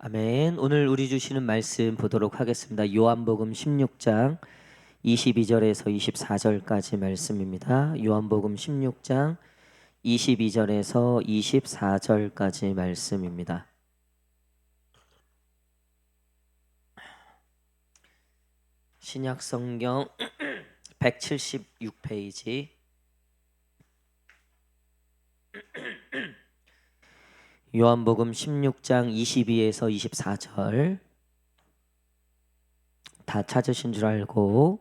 아멘. 오늘 우리 주시는 말씀 보도록 하겠습니다. 요한복음 16장 22절에서 24절까지 말씀입니다. 요한복음 16장 22절에서 24절까지 말씀입니다. 신약 성경 176페이지 요한복음 16장 22에서 24절 다 찾으신 줄 알고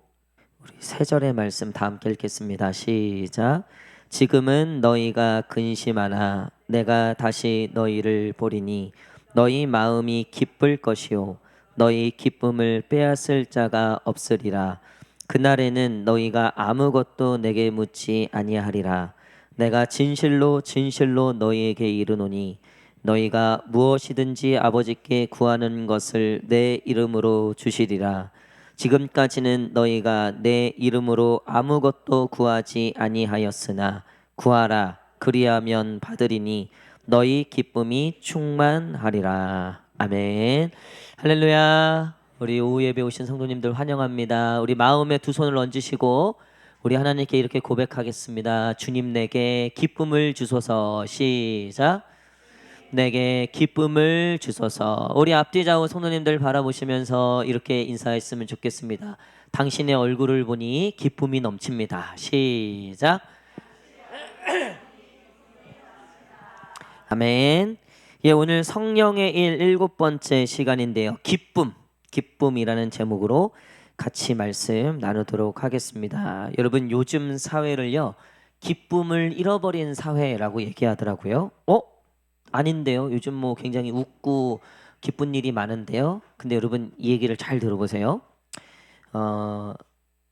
우리 세 절의 말씀 다 함께 읽겠습니다. 시작. 지금은 너희가 근심하나 내가 다시 너희를 보리니 너희 마음이 기쁠 것이요 너희 기쁨을 빼앗을 자가 없으리라. 그날에는 너희가 아무것도 내게 묻지 아니하리라. 내가 진실로 진실로 너희에게 이르노니 너희가 무엇이든지 아버지께 구하는 것을 내 이름으로 주시리라. 지금까지는 너희가 내 이름으로 아무것도 구하지 아니하였으나 구하라 그리하면 받으리니 너희 기쁨이 충만하리라. 아멘. 할렐루야. 우리 오후 예배 오신 성도님들 환영합니다. 우리 마음에 두 손을 얹으시고 우리 하나님께 이렇게 고백하겠습니다. 주님 내게 기쁨을 주소서. 시작. 내게 기쁨을 주소서. 우리 앞뒤 좌우 성도님들 바라보시면서 이렇게 인사했으면 좋겠습니다. 당신의 얼굴을 보니 기쁨이 넘칩니다. 시작. 아멘. 예, 오늘 성령의 일 7번째 시간인데요. 기쁨이라는 제목으로 같이 말씀 나누도록 하겠습니다. 여러분 요즘 사회를요. 기쁨을 잃어버린 사회라고 얘기하더라고요. 아닌데요. 요즘 뭐 굉장히 웃고 기쁜 일이 많은데요. 근데 여러분 이 얘기를 잘 들어보세요.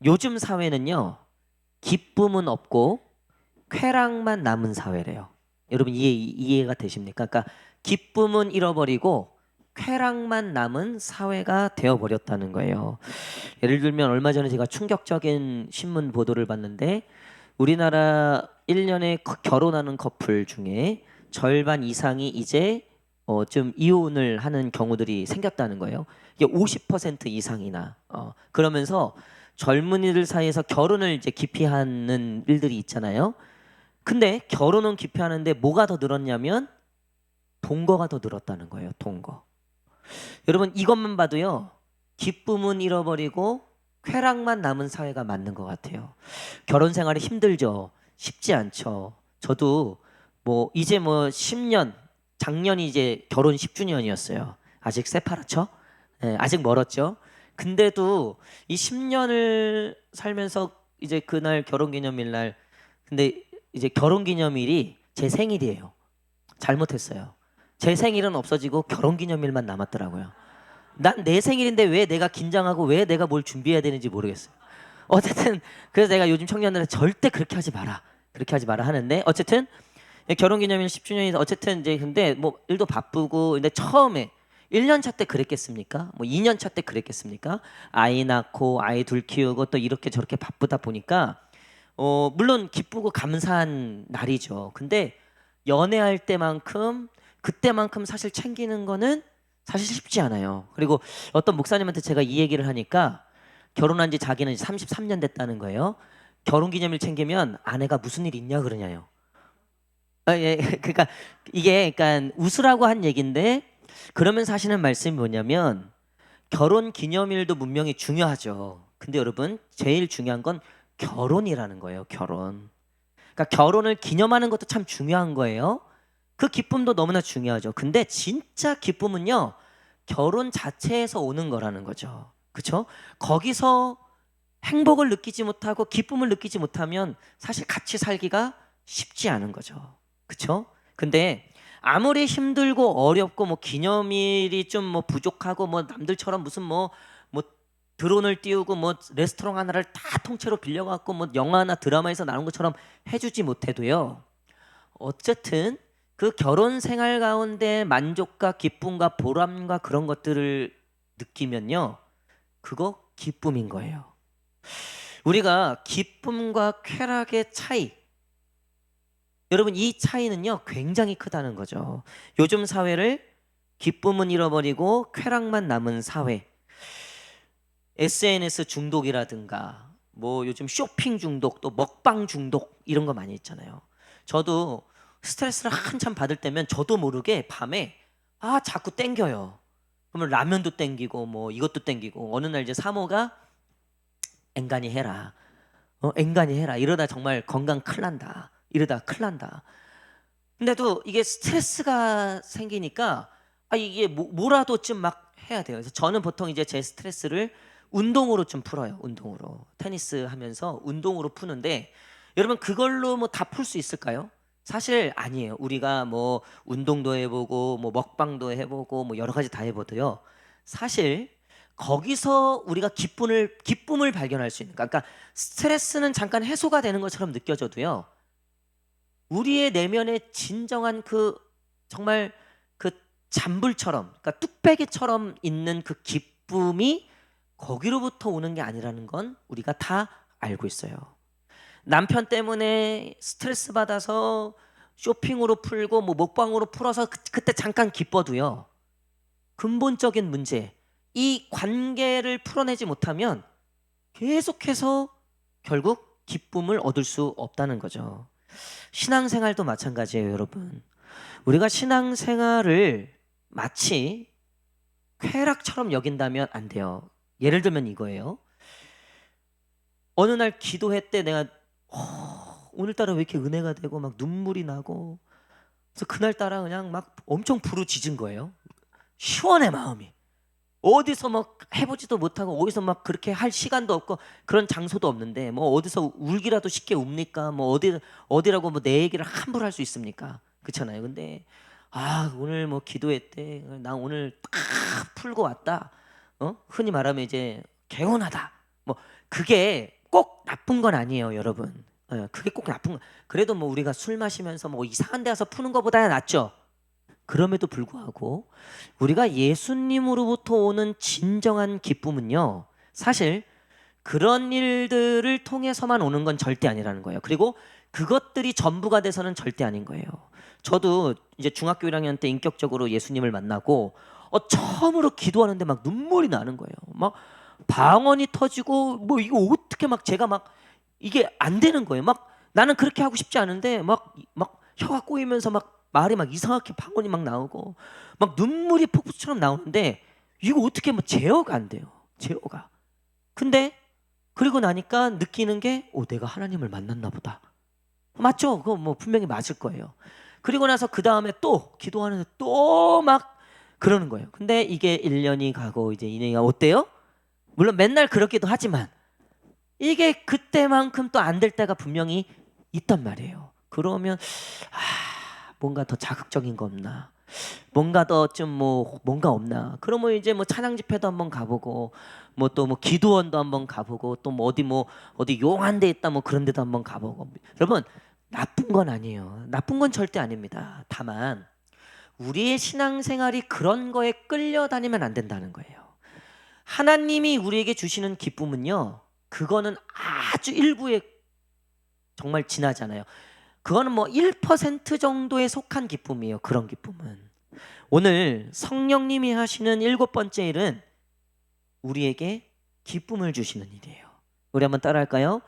요즘 사회는요. 기쁨은 없고 쾌락만 남은 사회래요. 여러분 이해가 되십니까? 그러니까 기쁨은 잃어버리고 쾌락만 남은 사회가 되어버렸다는 거예요. 예를 들면 얼마 전에 제가 충격적인 신문 보도를 봤는데 우리나라 1년에 결혼하는 커플 중에 절반 이상이 이제 좀 이혼을 하는 경우들이 생겼다는 거예요. 이게 50% 이상이나 그러면서 젊은이들 사이에서 결혼을 이제 기피하는 일들이 있잖아요. 근데 결혼은 기피하는데 뭐가 더 늘었냐면 동거가 더 늘었다는 거예요. 동거. 여러분 이것만 봐도요. 기쁨은 잃어버리고 쾌락만 남은 사회가 맞는 것 같아요. 결혼 생활이 힘들죠. 쉽지 않죠. 저도 뭐 이제 뭐 10년 작년이 이제 결혼 10주년이었어요. 아직 새파랗죠? 네, 아직 멀었죠. 근데도 이 10년을 살면서 이제 그날 결혼기념일 날 근데 이제 결혼기념일이 제 생일이에요. 잘못했어요. 제 생일은 없어지고 결혼기념일만 남았더라고요. 난 내 생일인데 왜 내가 긴장하고 왜 내가 뭘 준비해야 되는지 모르겠어요. 어쨌든 그래서 내가 요즘 청년들한테 절대 그렇게 하지 마라. 그렇게 하지 마라 하는데 어쨌든 결혼기념일 10주년이 어쨌든 이제 근데 뭐 일도 바쁘고 근데 처음에 1년 차 때 그랬겠습니까? 뭐 2년 차 때 그랬겠습니까? 아이 낳고 아이 둘 키우고 또 이렇게 저렇게 바쁘다 보니까 물론 기쁘고 감사한 날이죠. 근데 연애할 때만큼 그때만큼 사실 챙기는 거는 사실 쉽지 않아요. 그리고 어떤 목사님한테 제가 이 얘기를 하니까 결혼한 지 자기는 33년 됐다는 거예요. 결혼기념일 챙기면 아내가 무슨 일 있냐 그러냐요. 예, 그러니까 이게 그러니까 웃으라고 한 얘기인데 그러면서 하시는 말씀이 뭐냐면 결혼 기념일도 분명히 중요하죠. 근데 여러분 제일 중요한 건 결혼이라는 거예요. 결혼. 그러니까 결혼을 기념하는 것도 참 중요한 거예요. 그 기쁨도 너무나 중요하죠. 근데 진짜 기쁨은요. 결혼 자체에서 오는 거라는 거죠. 그렇죠? 거기서 행복을 느끼지 못하고 기쁨을 느끼지 못하면 사실 같이 살기가 쉽지 않은 거죠. 그렇죠? 근데 아무리 힘들고 어렵고 뭐 기념일이 좀 뭐 부족하고 뭐 남들처럼 무슨 뭐 드론을 띄우고 뭐 레스토랑 하나를 다 통째로 빌려갖고 뭐 영화나 드라마에서 나온 것처럼 해주지 못해도요. 어쨌든 그 결혼 생활 가운데 만족과 기쁨과 보람과 그런 것들을 느끼면요. 그거 기쁨인 거예요. 우리가 기쁨과 쾌락의 차이, 여러분 이 차이는요 굉장히 크다는 거죠. 요즘 사회를 기쁨은 잃어버리고 쾌락만 남은 사회. SNS 중독이라든가 뭐 요즘 쇼핑 중독 또 먹방 중독 이런 거 많이 있잖아요. 저도 스트레스를 한참 받을 때면 저도 모르게 밤에 자꾸 땡겨요. 그러면 라면도 땡기고 뭐 이것도 땡기고 어느 날 이제 사모가 앵간히 해라. 앵간히 해라. 이러다 정말 건강 큰일 난다. 이러다 큰일 난다. 근데도 이게 스트레스가 생기니까 이게 뭐라도 좀 막 해야 돼요. 그래서 저는 보통 이제 제 스트레스를 운동으로 좀 풀어요. 운동으로. 테니스 하면서 운동으로 푸는데 여러분 그걸로 뭐 다 풀 수 있을까요? 사실 아니에요. 우리가 뭐 운동도 해보고 뭐 먹방도 해보고 뭐 여러 가지 다 해보도요. 사실 거기서 우리가 기쁨을 발견할 수 있는 그러니까 스트레스는 잠깐 해소가 되는 것처럼 느껴져도요. 우리의 내면에 진정한 그 정말 그 잔불처럼 그러니까 뚝배기처럼 있는 그 기쁨이 거기로부터 오는 게 아니라는 건 우리가 다 알고 있어요. 남편 때문에 스트레스 받아서 쇼핑으로 풀고 뭐 먹방으로 풀어서 그때 잠깐 기뻐도요. 근본적인 문제, 이 관계를 풀어내지 못하면 계속해서 결국 기쁨을 얻을 수 없다는 거죠. 신앙생활도 마찬가지예요, 여러분. 우리가 신앙생활을 마치 쾌락처럼 여긴다면 안 돼요. 예를 들면 이거예요. 어느 날 기도회 때 내가 오늘따라 왜 이렇게 은혜가 되고 막 눈물이 나고 그래서 그날따라 그냥 막 엄청 부르짖은 거예요. 시원해 마음이. 어디서 막 해보지도 못하고 어디서 막 그렇게 할 시간도 없고 그런 장소도 없는데 뭐 어디서 울기라도 쉽게 웁니까? 뭐 어디라고 뭐 내 얘기를 함부로 할 수 있습니까? 그렇잖아요. 근데 오늘 뭐 기도회 때 나 오늘 딱 풀고 왔다. 흔히 말하면 이제 개운하다. 뭐 그게 꼭 나쁜 건 아니에요, 여러분. 그게 꼭 나쁜 건. 그래도 뭐 우리가 술 마시면서 뭐 이상한 데 가서 푸는 것보다야 낫죠. 그럼에도 불구하고 우리가 예수님으로부터 오는 진정한 기쁨은요. 사실 그런 일들을 통해서만 오는 건 절대 아니라는 거예요. 그리고 그것들이 전부가 돼서는 절대 아닌 거예요. 저도 이제 중학교 1학년 때 인격적으로 예수님을 만나고 처음으로 기도하는데 막 눈물이 나는 거예요. 막 방언이 터지고 뭐 이거 어떻게 막 제가 막 이게 안 되는 거예요. 막 나는 그렇게 하고 싶지 않은데 막 혀가 꼬이면서 막 말이 막 이상하게 방언이 막 나오고 막 눈물이 폭포처럼 나오는데 이거 어떻게 뭐 제어가 안 돼요. 제어가. 근데 그리고 나니까 느끼는 게 내가 하나님을 만났나 보다. 맞죠? 그거 뭐 분명히 맞을 거예요. 그리고 나서 그 다음에 또 기도하는데 또 막 그러는 거예요. 근데 이게 1년이 가고 이제 2년이 어때요? 물론 맨날 그렇기도 하지만 이게 그때만큼 또 안 될 때가 분명히 있단 말이에요. 그러면 뭔가 더 자극적인 거 없나? 뭔가 더 좀 뭔가 없나? 그러면 이제 뭐 찬양 집회도 한번 가보고 뭐 또 뭐 기도원도 한번 가보고 또 어디 용한 데 있다 뭐 그런 데도 한번 가보고. 여러분 나쁜 건 아니에요. 나쁜 건 절대 아닙니다. 다만 우리의 신앙생활이 그런 거에 끌려다니면 안 된다는 거예요. 하나님이 우리에게 주시는 기쁨은요. 그거는 아주 일부에 정말 지나잖아요. 그거는 뭐 1% 정도에 속한 기쁨이에요. 그런 기쁨은. 오늘 성령님이 하시는 7번째 일은 우리에게 기쁨을 주시는 일이에요. 우리 한번 따라할까요?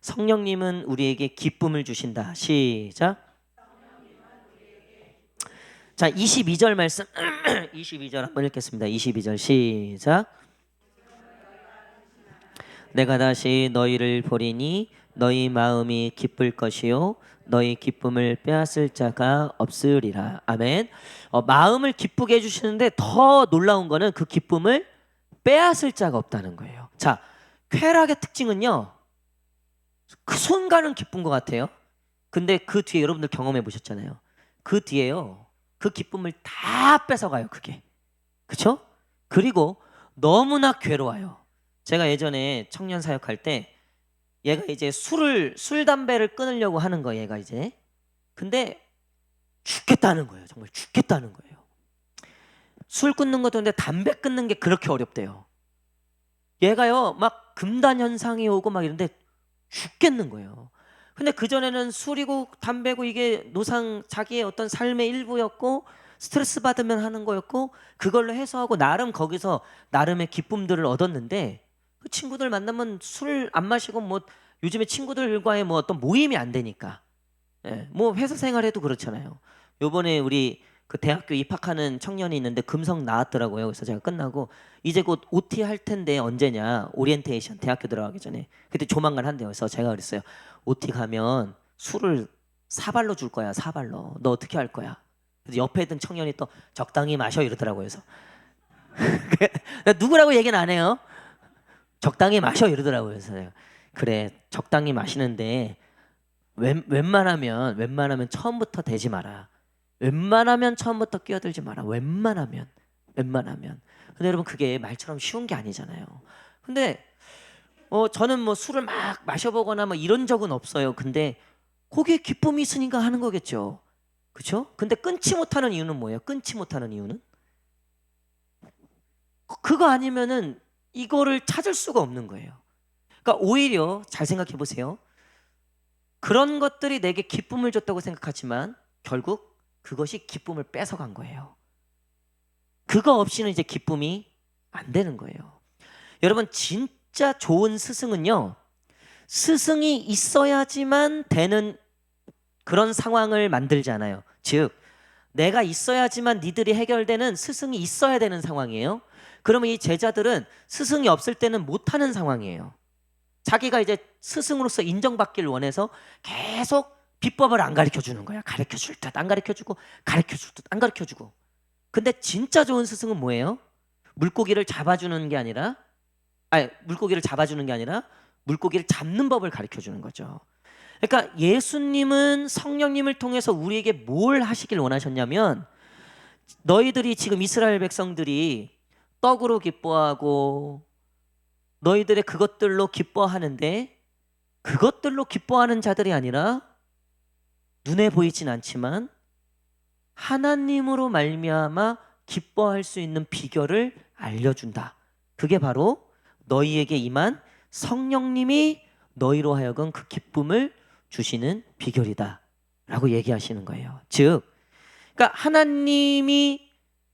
성령님은 우리에게 기쁨을 주신다. 시작. 자, 22절 말씀 22절 한번 읽겠습니다. 22절 시작. 내가 다시 너희를 보리니 너희 마음이 기쁠 것이요 너희 기쁨을 빼앗을 자가 없으리라. 아멘. 마음을 기쁘게 해주시는데 더 놀라운 거는 그 기쁨을 빼앗을 자가 없다는 거예요. 자, 쾌락의 특징은요. 그 순간은 기쁜 것 같아요. 근데 그 뒤에 여러분들 경험해 보셨잖아요. 그 뒤에요. 그 기쁨을 다 뺏어가요. 그게. 그렇죠? 그리고 너무나 괴로워요. 제가 예전에 청년 사역할 때 얘가 이제 술 담배를 끊으려고 하는 거예요. 얘가 이제. 근데 죽겠다는 거예요. 정말 죽겠다는 거예요. 술 끊는 것도 근데 담배 끊는 게 그렇게 어렵대요. 얘가요 막 금단 현상이 오고 막 이런데 죽겠는 거예요. 근데 그전에는 술이고 담배고 이게 자기의 어떤 삶의 일부였고 스트레스 받으면 하는 거였고 그걸로 해소하고 나름 거기서 나름의 기쁨들을 얻었는데 그 친구들 만나면 술 안 마시고 뭐 요즘에 친구들과의 뭐 어떤 모임이 안 되니까 예, 뭐 회사 생활해도 그렇잖아요. 요번에 우리 그 대학교 입학하는 청년이 있는데 금성 나왔더라고요. 그래서 제가 끝나고 이제 곧 OT 할 텐데 언제냐 오리엔테이션 대학교 들어가기 전에 그때 조만간 한대요. 그래서 제가 그랬어요. OT 가면 술을 사발로 줄 거야. 사발로. 너 어떻게 할 거야? 그래서 옆에 있던 청년이 또 적당히 마셔 이러더라고요. 그래서 누구라고 얘기는 안 해요. 적당히 마셔 이러더라고요. 그래서 내가 그래 적당히 마시는데 웬만하면 처음부터 대지 마라. 웬만하면 처음부터 끼어들지 마라. 웬만하면. 근데 여러분 그게 말처럼 쉬운 게 아니잖아요. 근데 저는 뭐 술을 막 마셔보거나 뭐 이런 적은 없어요. 근데 거기에 기쁨이 있으니까 하는 거겠죠. 그렇죠? 근데 끊지 못하는 이유는 뭐예요? 끊지 못하는 이유는 그거 아니면은 이거를 찾을 수가 없는 거예요. 그러니까 오히려 잘 생각해 보세요. 그런 것들이 내게 기쁨을 줬다고 생각하지만 결국 그것이 기쁨을 뺏어간 거예요. 그거 없이는 이제 기쁨이 안 되는 거예요. 여러분 진짜 좋은 스승은요. 스승이 있어야지만 되는 그런 상황을 만들지 않아요. 즉 내가 있어야지만 니들이 해결되는 스승이 있어야 되는 상황이에요. 그러면 이 제자들은 스승이 없을 때는 못하는 상황이에요. 자기가 이제 스승으로서 인정받기를 원해서 계속 비법을 안 가르쳐 주는 거야. 가르쳐 줄 듯 안 가르쳐 주고 가르쳐 줄 듯 안 가르쳐 주고. 근데 진짜 좋은 스승은 뭐예요? 물고기를 잡아주는 게 아니라 물고기를 잡아주는 게 아니라 물고기를 잡는 법을 가르쳐 주는 거죠. 그러니까 예수님은 성령님을 통해서 우리에게 뭘 하시길 원하셨냐면 너희들이 지금 이스라엘 백성들이 떡으로 기뻐하고 너희들의 그것들로 기뻐하는데 그것들로 기뻐하는 자들이 아니라 눈에 보이진 않지만 하나님으로 말미암아 기뻐할 수 있는 비결을 알려준다. 그게 바로 너희에게 임한 성령님이 너희로 하여금 그 기쁨을 주시는 비결이다 라고 얘기하시는 거예요. 즉 그러니까 하나님이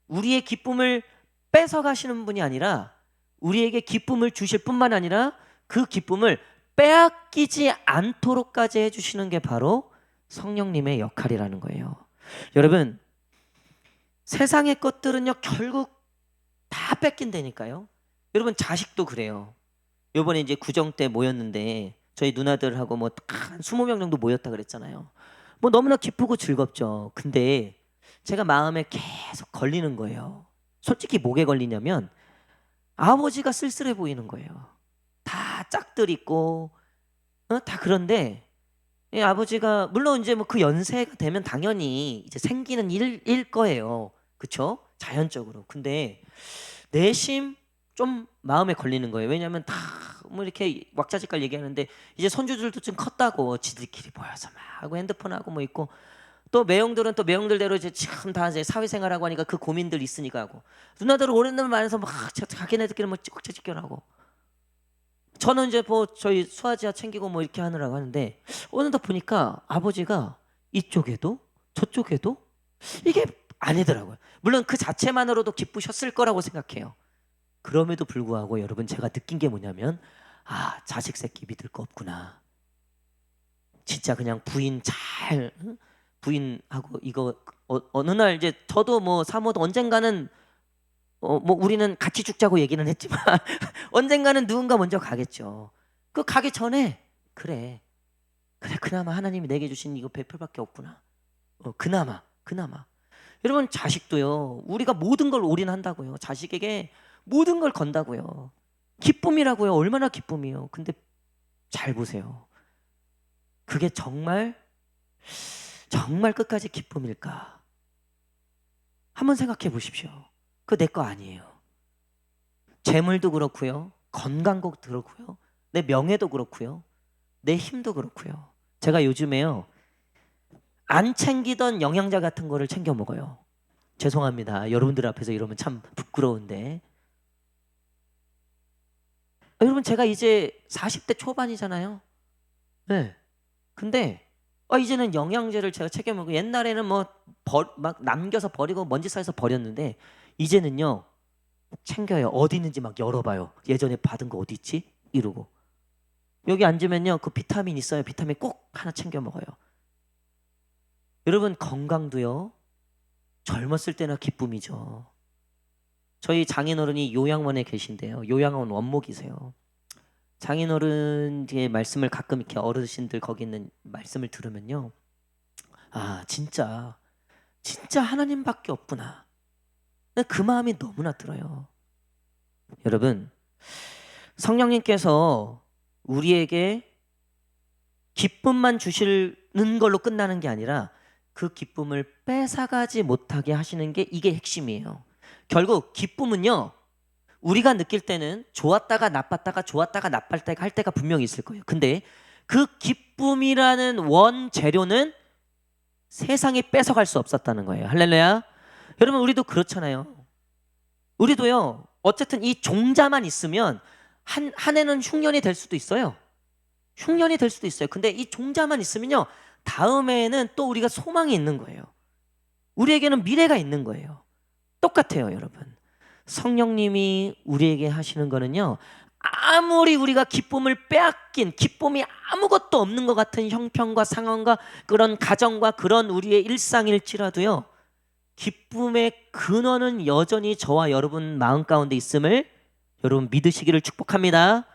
우리의 기쁨을 뺏어가시는 분이 아니라 우리에게 기쁨을 주실 뿐만 아니라 그 기쁨을 빼앗기지 않도록까지 해주시는 게 바로 성령님의 역할이라는 거예요. 여러분 세상의 것들은요 결국 다 뺏긴다니까요. 여러분 자식도 그래요. 요번에 이제 구정 때 모였는데 저희 누나들하고 뭐 한 20명 정도 모였다 그랬잖아요. 뭐 너무나 기쁘고 즐겁죠. 근데 제가 마음에 계속 걸리는 거예요. 솔직히 뭐에 걸리냐면 아버지가 쓸쓸해 보이는 거예요. 다 짝들 있고 다 그런데 아버지가 물론 이제 뭐 그 연세가 되면 당연히 이제 생기는 일 거예요. 그쵸? 자연적으로. 근데 내심 좀 마음에 걸리는 거예요. 왜냐하면 다 뭐 이렇게 왁자지껄 얘기하는데 이제 손주들도 좀 컸다고 지들끼리 모여서 막 하고 핸드폰 하고 뭐 있고 또 매형들은 또 매형들대로 이제 참 다 이제 사회생활하고 하니까 그 고민들 있으니까 하고 누나들은 오랜만에 만나서 막 자기네들끼리 뭐 찌국찌국하고 저는 이제 뭐 저희 수아지아 챙기고 뭐 이렇게 하느라고 하는데 어느덧 보니까 아버지가 이쪽에도 저쪽에도 이게 아니더라고요. 물론 그 자체만으로도 기쁘셨을 거라고 생각해요. 그럼에도 불구하고 여러분 제가 느낀 게 뭐냐면 자식 새끼 믿을 거 없구나. 진짜 그냥 부인 잘 부인하고 이거 어느 날 이제 저도 뭐 사모도 언젠가는 뭐 우리는 같이 죽자고 얘기는 했지만 언젠가는 누군가 먼저 가겠죠. 그 가기 전에 그래 그나마 하나님이 내게 주신 이거 배필밖에 없구나. 그나마 여러분 자식도요 우리가 모든 걸 올인한다고요. 자식에게 모든 걸 건다고요. 기쁨이라고요. 얼마나 기쁨이요. 근데 잘 보세요. 그게 정말 끝까지 기쁨일까? 한번 생각해 보십시오. 그거 내 거 아니에요. 재물도 그렇고요. 건강도 그렇고요. 내 명예도 그렇고요. 내 힘도 그렇고요. 제가 요즘에요. 안 챙기던 영양제 같은 거를 챙겨 먹어요. 죄송합니다. 여러분들 앞에서 이러면 참 부끄러운데. 여러분 제가 이제 40대 초반이잖아요. 네. 근데 이제는 영양제를 제가 챙겨 먹고 옛날에는 뭐 막 남겨서 버리고 먼지 쌓여서 버렸는데 이제는요 챙겨요. 어디 있는지 막 열어봐요. 예전에 받은 거 어디 있지? 이러고 여기 앉으면요 그 비타민 있어요. 비타민 꼭 하나 챙겨 먹어요. 여러분 건강도요 젊었을 때나 기쁨이죠. 저희 장인어른이 요양원에 계신데요. 요양원 원목이세요. 장인어른의 말씀을 가끔 이렇게 어르신들 거기 있는 말씀을 들으면요. 아 진짜 하나님밖에 없구나. 그 마음이 너무나 들어요. 여러분 성령님께서 우리에게 기쁨만 주시는 걸로 끝나는 게 아니라 그 기쁨을 뺏어가지 못하게 하시는 게 이게 핵심이에요. 결국 기쁨은요 우리가 느낄 때는 좋았다가 나빴다가 좋았다가 나빴다가 할 때가 분명히 있을 거예요. 근데 그 기쁨이라는 원재료는 세상이 뺏어갈 수 없었다는 거예요. 할렐루야. 여러분 우리도 그렇잖아요. 우리도요 어쨌든 이 종자만 있으면 한 해는 흉년이 될 수도 있어요. 흉년이 될 수도 있어요. 근데 이 종자만 있으면요 다음 해에는 또 우리가 소망이 있는 거예요. 우리에게는 미래가 있는 거예요. 똑같아요 여러분. 성령님이 우리에게 하시는 거는요 아무리 우리가 기쁨을 빼앗긴 기쁨이 아무것도 없는 것 같은 형편과 상황과 그런 가정과 그런 우리의 일상일지라도요 기쁨의 근원은 여전히 저와 여러분 마음 가운데 있음을 여러분 믿으시기를 축복합니다.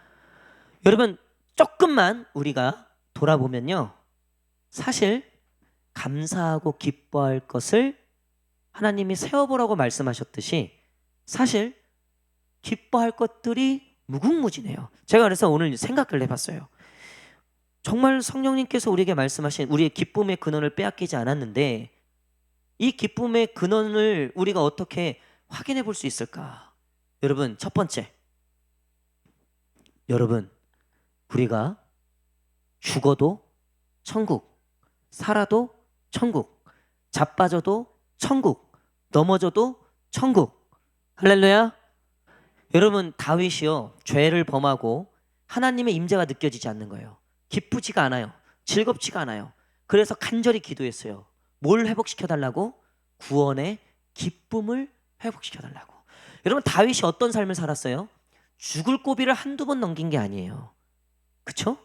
여러분 조금만 우리가 돌아보면요 사실 감사하고 기뻐할 것을 하나님이 세워보라고 말씀하셨듯이 사실 기뻐할 것들이 무궁무진해요. 제가 그래서 오늘 생각을 해봤어요. 정말 성령님께서 우리에게 말씀하신 우리의 기쁨의 근원을 빼앗기지 않았는데 이 기쁨의 근원을 우리가 어떻게 확인해 볼 수 있을까? 여러분 첫 번째 여러분 우리가 죽어도 천국, 살아도 천국, 자빠져도 천국, 넘어져도 천국. 할렐루야. 여러분 다윗이요 죄를 범하고 하나님의 임재가 느껴지지 않는 거예요. 기쁘지가 않아요. 즐겁지가 않아요. 그래서 간절히 기도했어요. 뭘 회복시켜달라고? 구원의 기쁨을 회복시켜달라고. 여러분 다윗이 어떤 삶을 살았어요? 죽을 고비를 한두 번 넘긴 게 아니에요. 그쵸?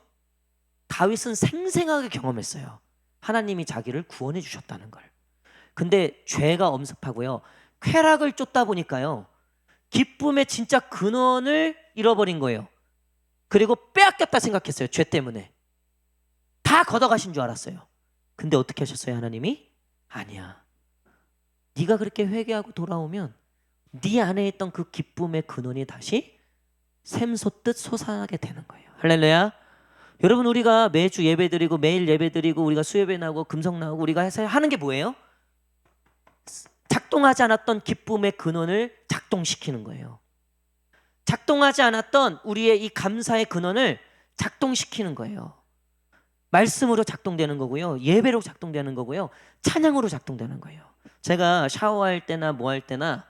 다윗은 생생하게 경험했어요. 하나님이 자기를 구원해 주셨다는 걸. 근데 죄가 엄습하고요 쾌락을 쫓다 보니까요 기쁨의 진짜 근원을 잃어버린 거예요. 그리고 빼앗겼다 생각했어요. 죄 때문에 다 걷어가신 줄 알았어요. 근데 어떻게 하셨어요? 하나님이 아니야, 네가 그렇게 회개하고 돌아오면 네 안에 있던 그 기쁨의 근원이 다시 샘솟듯 솟아나게 되는 거예요. 할렐루야. 여러분 우리가 매주 예배드리고 매일 예배드리고 우리가 수요예배 나오고 금성 나오고 우리가 해서 하는 게 뭐예요? 작동하지 않았던 기쁨의 근원을 작동시키는 거예요. 작동하지 않았던 우리의 이 감사의 근원을 작동시키는 거예요. 말씀으로 작동되는 거고요. 예배로 작동되는 거고요. 찬양으로 작동되는 거예요. 제가 샤워할 때나 뭐 할 때나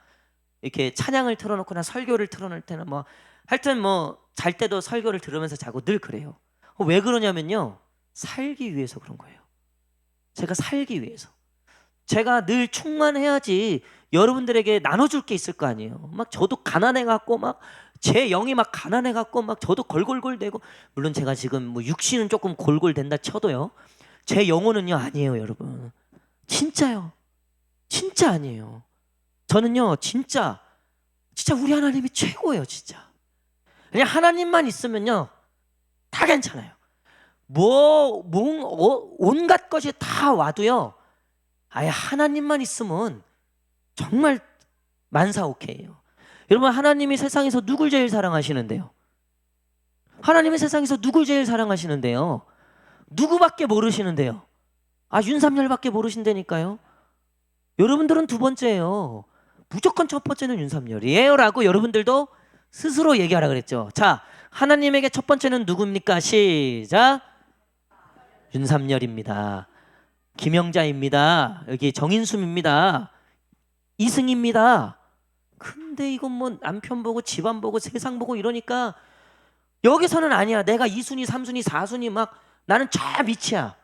이렇게 찬양을 틀어놓거나 설교를 틀어놓을 때나 뭐 하여튼 뭐 잘 때도 설교를 들으면서 자고 늘 그래요. 왜 그러냐면요. 살기 위해서 그런 거예요. 제가 살기 위해서. 제가 늘 충만해야지 여러분들에게 나눠줄 게 있을 거 아니에요. 막 저도 가난해갖고 막 제 영이 막 가난해갖고 막 저도 골골골대고 물론 제가 지금 뭐 육신은 조금 골골댄다 쳐도요. 제 영혼은요 아니에요 여러분. 진짜요. 진짜 아니에요. 저는요 진짜 우리 하나님이 최고예요 진짜. 그냥 하나님만 있으면요 다 괜찮아요. 온갖 것이 다 와도요 아예 하나님만 있으면 정말 만사오케이예요. 여러분 하나님이 세상에서 누굴 제일 사랑하시는데요? 하나님이 세상에서 누굴 제일 사랑하시는데요? 누구밖에 모르시는데요? 윤삼열밖에 모르신다니까요. 여러분들은 두 번째예요. 무조건 첫 번째는 윤삼열이에요 라고 여러분들도 스스로 얘기하라 그랬죠. 자, 하나님에게 첫 번째는 누굽니까? 시작. 윤삼열입니다. 김영자입니다. 여기 정인숨입니다. 이승입니다. 근데 이건 뭐 남편 보고 집안 보고 세상 보고 이러니까 여기서는 아니야. 내가 2순위, 3순위, 4순위 막 나는 저 밑이야.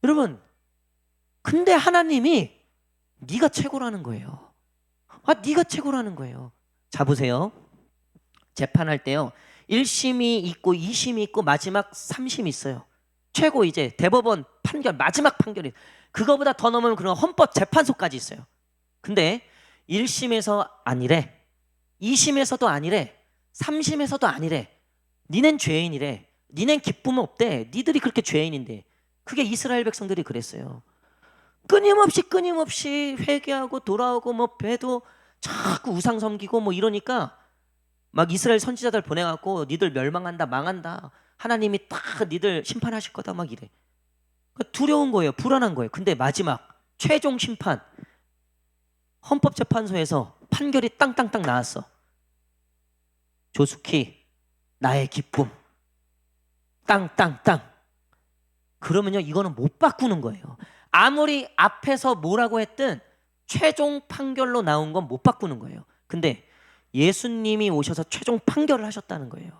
여러분, 근데 하나님이 네가 최고라는 거예요. 네가 최고라는 거예요. 자, 보세요. 재판할 때요, 1심이 있고 2심이 있고 마지막 3심이 있어요. 최고 이제 대법원 판결, 마지막 판결이, 그거보다 더 넘으면 그런 헌법재판소까지 있어요. 근데 1심에서 아니래, 2심에서도 아니래, 3심에서도 아니래. 니넨 죄인이래. 니넨 기쁨 없대. 니들이 그렇게 죄인인데. 그게 이스라엘 백성들이 그랬어요. 끊임없이 회개하고 돌아오고 뭐 배도 자꾸 우상 섬기고 뭐 이러니까 막 이스라엘 선지자들 보내갖고 니들 멸망한다, 망한다, 하나님이 딱 니들 심판하실 거다 막 이래. 두려운 거예요. 불안한 거예요. 근데 마지막 최종 심판, 헌법재판소에서 판결이 땅땅땅 나왔어. 조숙희 나의 기쁨, 땅땅땅. 그러면요, 이거는 못 바꾸는 거예요. 아무리 앞에서 뭐라고 했든 최종 판결로 나온 건 못 바꾸는 거예요. 근데 예수님이 오셔서 최종 판결을 하셨다는 거예요.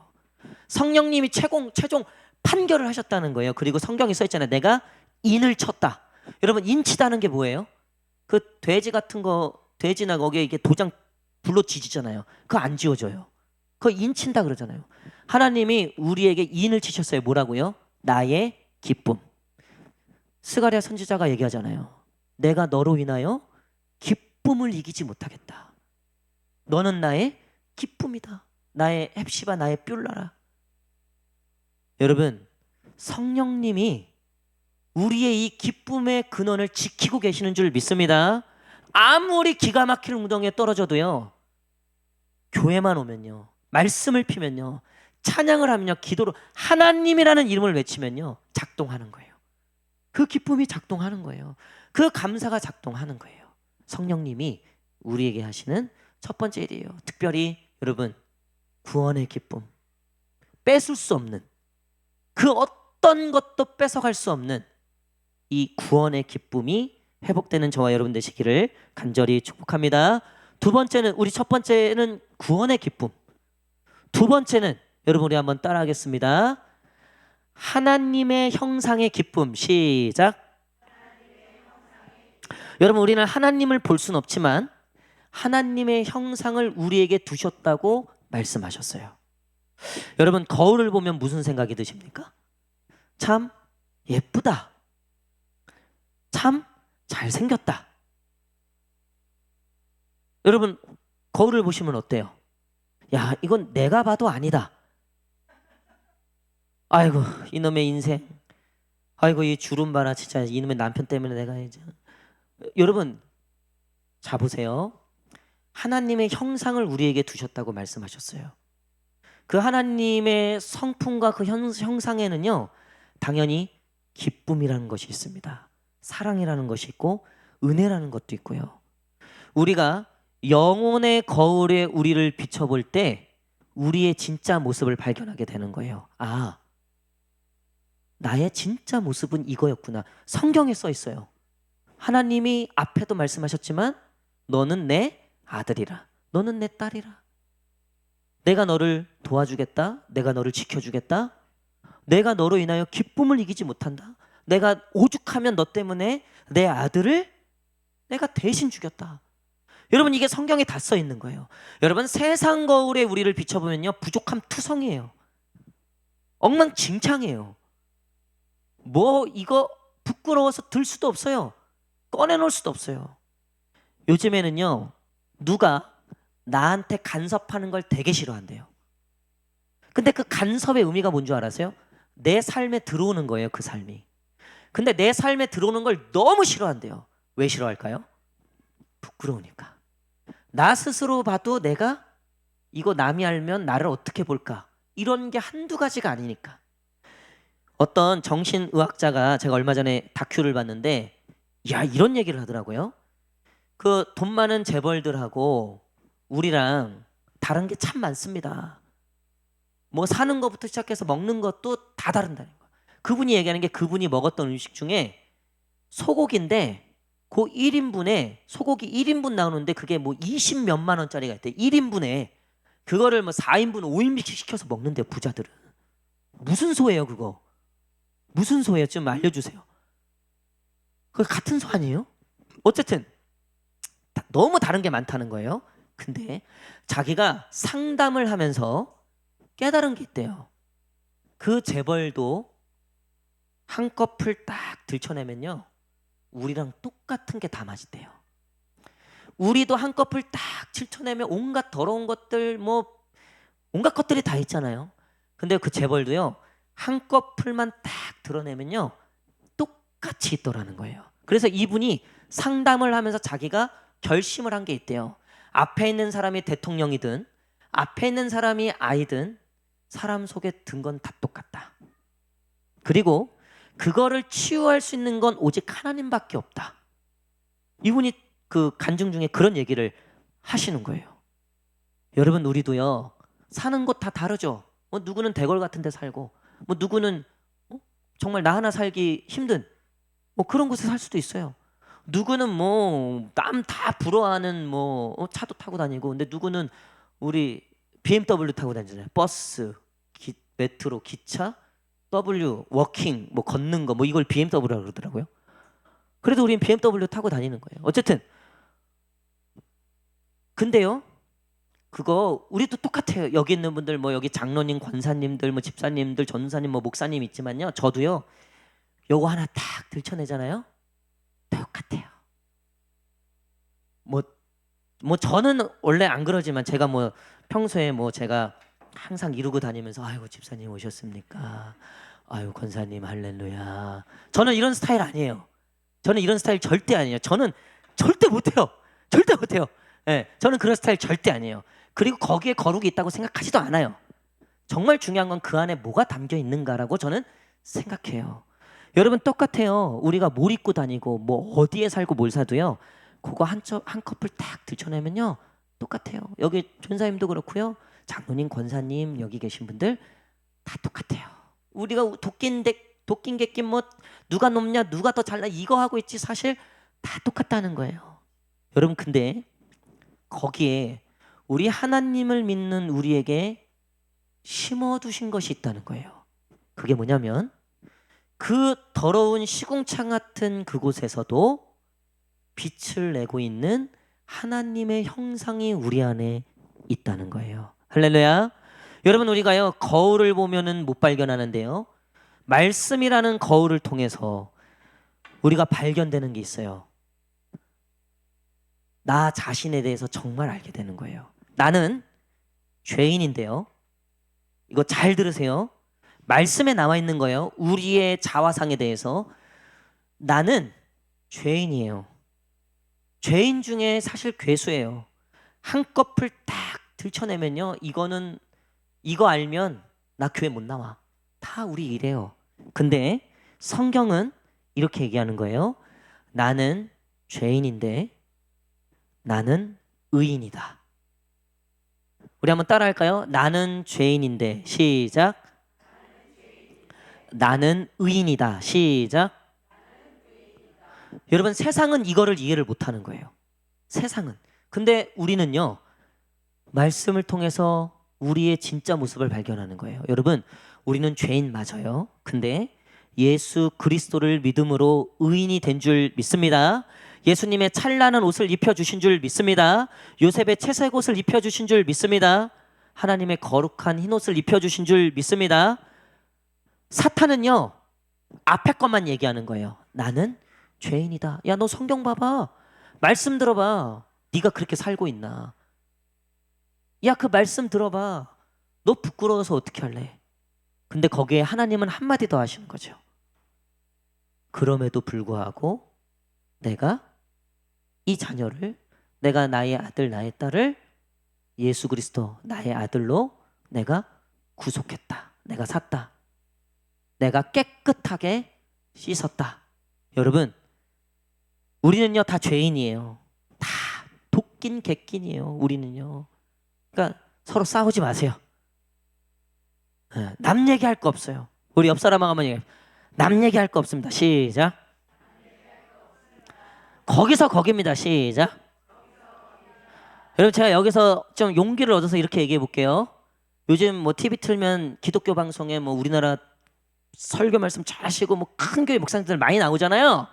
성령님이 최종 판결을 하셨다는 거예요. 그리고 성경에 써 있잖아요. 내가 인을 쳤다. 여러분, 인치다는 게 뭐예요? 그 돼지 같은 거, 돼지나 거기에 이게 도장 불로 지지잖아요. 그거 안 지워져요. 그거 인친다 그러잖아요. 하나님이 우리에게 인을 치셨어요. 뭐라고요? 나의 기쁨. 스가랴 선지자가 얘기하잖아요. 내가 너로 인하여 기쁨을 이기지 못하겠다. 너는 나의 기쁨이다. 나의 헵시바, 나의 뷸라라. 여러분, 성령님이 우리의 이 기쁨의 근원을 지키고 계시는 줄 믿습니다. 아무리 기가 막힐 웅덩이에 떨어져도요, 교회만 오면요, 말씀을 피면요, 찬양을 하면요, 기도로 하나님이라는 이름을 외치면요, 작동하는 거예요. 그 기쁨이 작동하는 거예요. 그 감사가 작동하는 거예요. 성령님이 우리에게 하시는 첫 번째 일이에요. 특별히 여러분, 구원의 기쁨, 뺏을 수 없는, 그 어떤 것도 뺏어갈 수 없는 이 구원의 기쁨이 회복되는 저와 여러분 되시기를 간절히 축복합니다. 두 번째는, 우리 첫 번째는 구원의 기쁨, 두 번째는 여러분 우리 한번 따라하겠습니다. 하나님의 형상의 기쁨. 시작. 여러분, 우리는 하나님을 볼 수는 없지만 하나님의 형상을 우리에게 두셨다고 말씀하셨어요. 여러분, 거울을 보면 무슨 생각이 드십니까? 참 예쁘다, 참 잘생겼다. 여러분, 거울을 보시면 어때요? 야, 이건 내가 봐도 아니다. 아이고, 이놈의 인생. 아이고, 이 주름 봐라. 진짜 이놈의 남편 때문에 내가 이제. 여러분, 자 보세요. 하나님의 형상을 우리에게 두셨다고 말씀하셨어요. 그 하나님의 성품과 그 형상에는요, 당연히 기쁨이라는 것이 있습니다. 사랑이라는 것이 있고 은혜라는 것도 있고요. 우리가 영혼의 거울에 우리를 비춰볼 때 우리의 진짜 모습을 발견하게 되는 거예요. 아, 나의 진짜 모습은 이거였구나. 성경에 써 있어요. 하나님이 앞에도 말씀하셨지만 너는 내 아들이라, 너는 내 딸이라. 내가 너를 도와주겠다. 내가 너를 지켜주겠다. 내가 너로 인하여 기쁨을 이기지 못한다. 내가 오죽하면 너 때문에 내 아들을 내가 대신 죽였다. 여러분, 이게 성경에 다 써 있는 거예요. 여러분, 세상 거울에 우리를 비춰보면요, 부족함 투성이에요. 엉망진창이에요. 뭐 이거 부끄러워서 들 수도 없어요. 꺼내놓을 수도 없어요. 요즘에는요, 누가 나한테 간섭하는 걸 되게 싫어한대요. 근데 그 간섭의 의미가 뭔 줄 알아세요? 내 삶에 들어오는 거예요, 그 삶이. 근데 내 삶에 들어오는 걸 너무 싫어한대요. 왜 싫어할까요? 부끄러우니까. 나 스스로 봐도 내가 이거 남이 알면 나를 어떻게 볼까, 이런 게 한두 가지가 아니니까. 어떤 정신의학자가, 제가 얼마 전에 다큐를 봤는데, 야, 이런 얘기를 하더라고요. 그 돈 많은 재벌들하고 우리랑 다른 게 참 많습니다. 뭐 사는 것부터 시작해서 먹는 것도 다 다른다는 거. 그분이 얘기하는 게, 그분이 먹었던 음식 중에 소고기인데 그 1인분에 소고기 1인분 나오는데 그게 뭐 20 몇만 원짜리가 있대. 1인분에 그거를 뭐 4인분 5인분씩 시켜서 먹는데요, 부자들은. 무슨 소예요 그거? 무슨 소예요? 좀 알려주세요. 그 같은 소 아니에요? 어쨌든 너무 다른 게 많다는 거예요. 근데 자기가 상담을 하면서 깨달은 게 있대요. 그 재벌도 한꺼풀 딱 들춰내면요, 우리랑 똑같은 게 다 맞았대요. 우리도 한꺼풀 딱 들춰내면 온갖 더러운 것들, 뭐 온갖 것들이 다 있잖아요. 근데 그 재벌도요, 한꺼풀만 딱 드러내면요 똑같이 있더라는 거예요. 그래서 이분이 상담을 하면서 자기가 결심을 한 게 있대요. 앞에 있는 사람이 대통령이든 앞에 있는 사람이 아이든 사람 속에 든 건 다 똑같다. 그리고 그거를 치유할 수 있는 건 오직 하나님밖에 없다. 이분이 그 간증 중에 그런 얘기를 하시는 거예요. 여러분, 우리도요 사는 곳 다 다르죠. 뭐 누구는 대궐 같은 데 살고, 뭐 누구는 정말 나 하나 살기 힘든 뭐 그런 곳에 살 수도 있어요. 누구는 뭐 남 다 부러워하는 뭐 차도 타고 다니고, 근데 누구는 우리 BMW 타고 다니잖아요. 버스, 메트로, 기차, W, 워킹, 뭐 걷는 거, 뭐 이걸 BMW라고 그러더라고요. 그래도 우린 BMW 타고 다니는 거예요. 어쨌든 근데요, 그거 우리도 똑같아요. 여기 있는 분들, 뭐 여기 장로님, 권사님들, 뭐 집사님들, 전사님, 뭐 목사님 있지만요, 저도요 요거 하나 딱 들춰내잖아요. 똑같아요. 뭐 저는 원래 안 그러지만 제가 뭐 평소에 뭐 제가 항상 이러고 다니면서 아이고 집사님 오셨습니까? 아유 권사님 할렐루야. 저는 이런 스타일 아니에요. 저는 이런 스타일 절대 아니에요. 저는 절대 못해요. 절대 못해요. 예, 저는 그런 스타일 절대 아니에요. 그리고 거기에 거룩이 있다고 생각하지도 않아요. 정말 중요한 건 그 안에 뭐가 담겨 있는가라고 저는 생각해요. 여러분 똑같아요. 우리가 뭘 입고 다니고 뭐 어디에 살고 뭘 사도요, 그거 한 커플 딱 들춰내면요 똑같아요. 여기 전사님도 그렇고요, 장로님, 권사님 여기 계신 분들 다 똑같아요. 우리가 도낀 객낀 뭐 누가 높냐 누가 더 잘나 이거 하고 있지, 사실 다 똑같다는 거예요. 여러분, 근데 거기에 우리 하나님을 믿는 우리에게 심어두신 것이 있다는 거예요. 그게 뭐냐면 그 더러운 시궁창 같은 그곳에서도 빛을 내고 있는 하나님의 형상이 우리 안에 있다는 거예요. 할렐루야. 여러분, 우리가요 거울을 보면은 못 발견하는데요, 말씀이라는 거울을 통해서 우리가 발견되는 게 있어요. 나 자신에 대해서 정말 알게 되는 거예요. 나는 죄인인데요, 이거 잘 들으세요. 말씀에 나와 있는 거예요. 우리의 자화상에 대해서 나는 죄인이에요. 죄인 중에 사실 괴수예요. 한꺼풀 딱 들춰내면요, 이거 알면 나 교회 못 나와. 다 우리 이래요. 근데 성경은 이렇게 얘기하는 거예요. 나는 죄인인데 나는 의인이다. 우리 한번 따라 할까요? 나는 죄인인데, 시작. 나는 의인이다. 시작. 여러분, 세상은 이거를 이해를 못하는 거예요. 세상은. 근데 우리는요 말씀을 통해서 우리의 진짜 모습을 발견하는 거예요. 여러분, 우리는 죄인 맞아요. 근데 예수 그리스도를 믿음으로 의인이 된 줄 믿습니다. 예수님의 찬란한 옷을 입혀주신 줄 믿습니다. 요셉의 채색 옷을 입혀주신 줄 믿습니다. 하나님의 거룩한 흰 옷을 입혀주신 줄 믿습니다. 사탄은요 앞에 것만 얘기하는 거예요. 나는 죄인이다. 야, 너 성경 봐봐. 말씀 들어봐. 네가 그렇게 살고 있나? 야, 그 말씀 들어봐. 너 부끄러워서 어떻게 할래? 근데 거기에 하나님은 한마디 더 하시는 거죠. 그럼에도 불구하고 내가 이 자녀를, 내가 나의 아들 나의 딸을 예수 그리스도 나의 아들로 내가 구속했다. 내가 샀다. 내가 깨끗하게 씻었다. 여러분, 우리는요 다 죄인이에요. 다 도낀 객낀이에요. 우리는요. 그러니까 서로 싸우지 마세요. 남 얘기할 거 없어요. 우리 옆 사람하고 한번 얘기해. 남 얘기할 거 없습니다. 시작. 거기서 거깁니다. 시작. 여러분, 제가 여기서 좀 용기를 얻어서 이렇게 얘기해 볼게요. 요즘 뭐 TV 틀면 기독교 방송에 뭐 우리나라 설교 말씀 잘하시고 뭐 큰 교회 목사님들 많이 나오잖아요.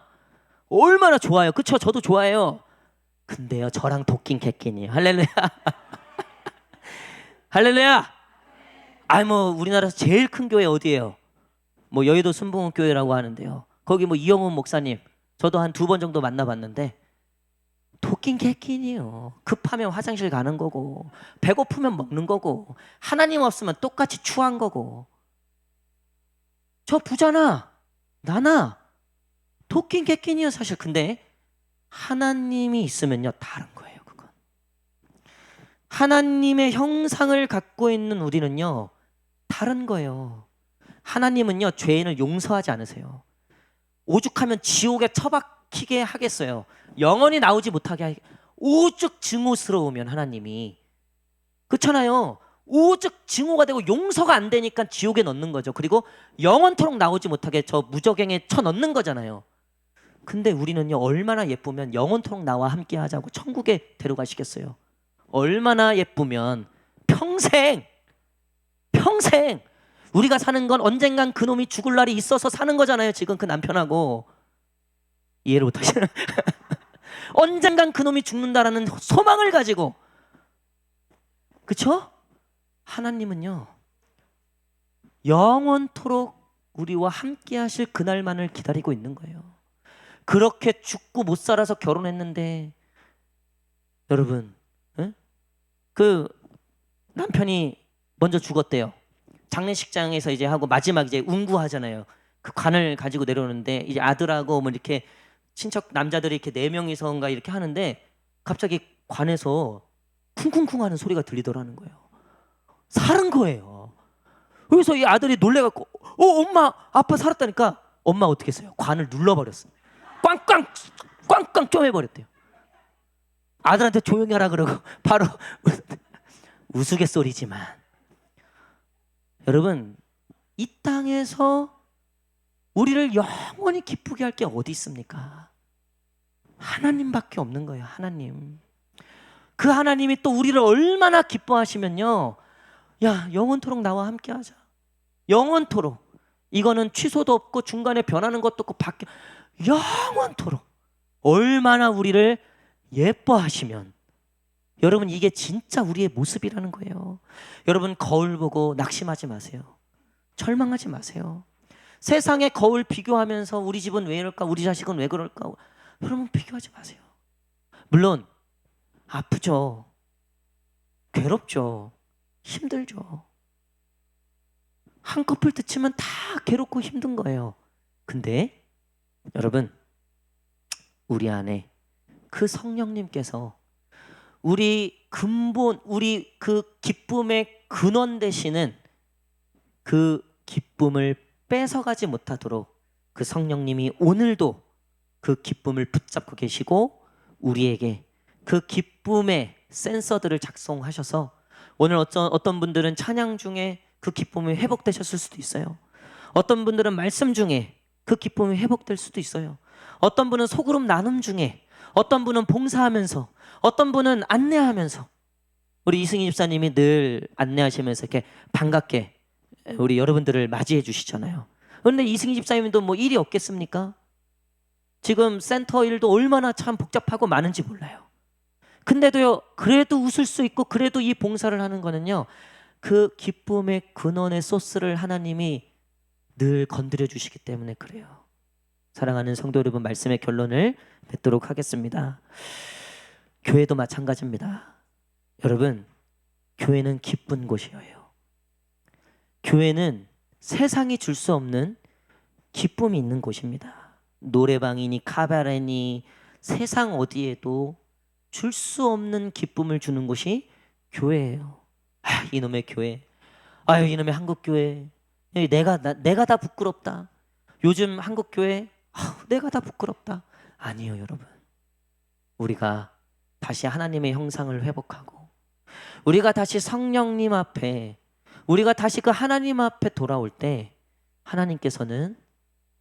얼마나 좋아요. 그쵸? 저도 좋아해요. 근데요, 저랑 도끼인 객끼니에요. 할렐루야. 할렐루야. 아이 뭐 우리나라에서 제일 큰 교회 어디예요? 뭐 여의도 순복음교회라고 하는데요. 거기 뭐 이영훈 목사님 저도 한 2번 정도 만나봤는데 도끼인 객끼니에요. 급하면 화장실 가는 거고 배고프면 먹는 거고 하나님 없으면 똑같이 추한 거고. 저 부자나 나나 도끼인 객끼니에요 사실. 근데 하나님이 있으면요 다른 거예요. 그건 하나님의 형상을 갖고 있는 우리는요 다른 거예요. 하나님은요 죄인을 용서하지 않으세요. 오죽하면 지옥에 처박히게 하겠어요. 영원히 나오지 못하게 오죽 증오스러우면 하나님이. 그렇잖아요. 오죽 증오가 되고 용서가 안 되니까 지옥에 넣는 거죠. 그리고 영원토록 나오지 못하게 저 무적행에 쳐넣는 거잖아요. 근데 우리는요 얼마나 예쁘면 영원토록 나와 함께 하자고 천국에 데려가시겠어요. 얼마나 예쁘면 평생 우리가 사는 건 언젠간 그놈이 죽을 날이 있어서 사는 거잖아요. 지금 그 남편하고 이해를 못하시나? 언젠간 그놈이 죽는다라는 소망을 가지고. 그쵸? 하나님은요 영원토록 우리와 함께 하실 그날만을 기다리고 있는 거예요. 그렇게 죽고 못 살아서 결혼했는데 여러분 그 남편이 먼저 죽었대요. 장례식장에서 이제 하고 마지막 이제 운구하잖아요. 그 관을 가지고 내려오는데 이제 아들하고 뭐 이렇게 친척 남자들이 이렇게 4명이서인가 이렇게 하는데 갑자기 관에서 쿵쿵쿵 하는 소리가 들리더라는 거예요. 살은 거예요. 그래서 이 아들이 놀래갖고 엄마 아빠 살았다니까 엄마 어떻게 했어요? 관을 눌러버렸어요. 꽝꽝 쪼매버렸대요. 아들한테 조용히 하라 그러고 바로 우스갯소리지만 여러분 이 땅에서 우리를 영원히 기쁘게 할 게 어디 있습니까? 하나님밖에 없는 거예요. 하나님. 그 하나님이 또 우리를 얼마나 기뻐하시면요 야 영원토록 나와 함께 하자. 영원토록. 이거는 취소도 없고 중간에 변하는 것도 없고 영원토록 얼마나 우리를 예뻐하시면. 여러분 이게 진짜 우리의 모습이라는 거예요. 여러분 거울 보고 낙심하지 마세요. 절망하지 마세요. 세상의 거울 비교하면서 우리 집은 왜 이럴까? 우리 자식은 왜 그럴까? 여러분 비교하지 마세요. 물론 아프죠. 괴롭죠. 힘들죠. 한꺼풀 뜯치면 다 괴롭고 힘든 거예요. 근데 여러분 우리 안에 그 성령님께서 우리 근본 우리 그 기쁨의 근원 되시는 그 기쁨을 뺏어가지 못하도록 그 성령님이 오늘도 그 기쁨을 붙잡고 계시고 우리에게 그 기쁨의 센서들을 작성하셔서 오늘 어떤 분들은 찬양 중에 그 기쁨이 회복되셨을 수도 있어요. 어떤 분들은 말씀 중에 그 기쁨이 회복될 수도 있어요. 어떤 분은 소그룹 나눔 중에, 어떤 분은 봉사하면서, 어떤 분은 안내하면서. 우리 이승희 집사님이 늘 안내하시면서 이렇게 반갑게 우리 여러분들을 맞이해 주시잖아요. 그런데 이승희 집사님도 뭐 일이 없겠습니까? 지금 센터 일도 얼마나 참 복잡하고 많은지 몰라요. 근데도요 그래도 웃을 수 있고 그래도 이 봉사를 하는 거는요 그 기쁨의 근원의 소스를 하나님이 늘 건드려 주시기 때문에 그래요. 사랑하는 성도 여러분, 말씀의 결론을 맺도록 하겠습니다. 교회도 마찬가지입니다. 여러분 교회는 기쁜 곳이에요. 교회는 세상이 줄 수 없는 기쁨이 있는 곳입니다. 노래방이니 카바레니 세상 어디에도 줄 수 없는 기쁨을 주는 곳이 교회예요. 이놈의 교회, 이놈의 한국교회, 내가 다 부끄럽다. 요즘 한국교회 내가 다 부끄럽다. 아니에요 여러분. 우리가 다시 하나님의 형상을 회복하고 우리가 다시 성령님 앞에 우리가 다시 그 하나님 앞에 돌아올 때 하나님께서는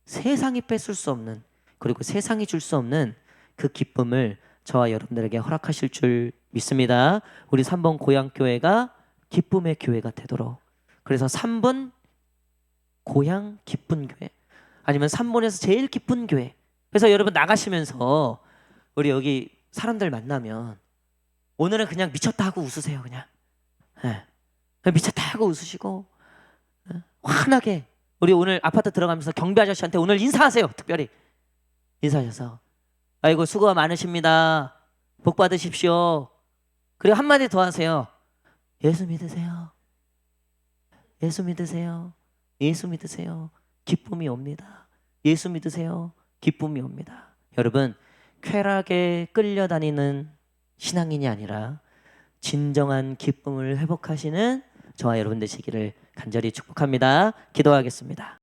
세상이 뺏을 수 없는 그리고 세상이 줄 수 없는 그 기쁨을 저와 여러분들에게 허락하실 줄 믿습니다. 우리 3번 고향교회가 기쁨의 교회가 되도록. 그래서 3번 고향 기쁜 교회 아니면 3번에서 제일 기쁜 교회 그래서 여러분 나가시면서 우리 여기 사람들 만나면 오늘은 그냥 미쳤다 하고 웃으세요. 그냥. 예. 그냥 미쳤다 하고 웃으시고 환하게 우리 오늘 아파트 들어가면서 경비 아저씨한테 오늘 인사하세요. 특별히 인사하셔서 아이고 수고가 많으십니다. 복 받으십시오. 그리고 한마디 더 하세요. 예수 믿으세요. 예수 믿으세요. 예수 믿으세요. 기쁨이 옵니다. 예수 믿으세요. 기쁨이 옵니다. 여러분 쾌락에 끌려다니는 신앙인이 아니라 진정한 기쁨을 회복하시는 저와 여러분 되시기를 간절히 축복합니다. 기도하겠습니다.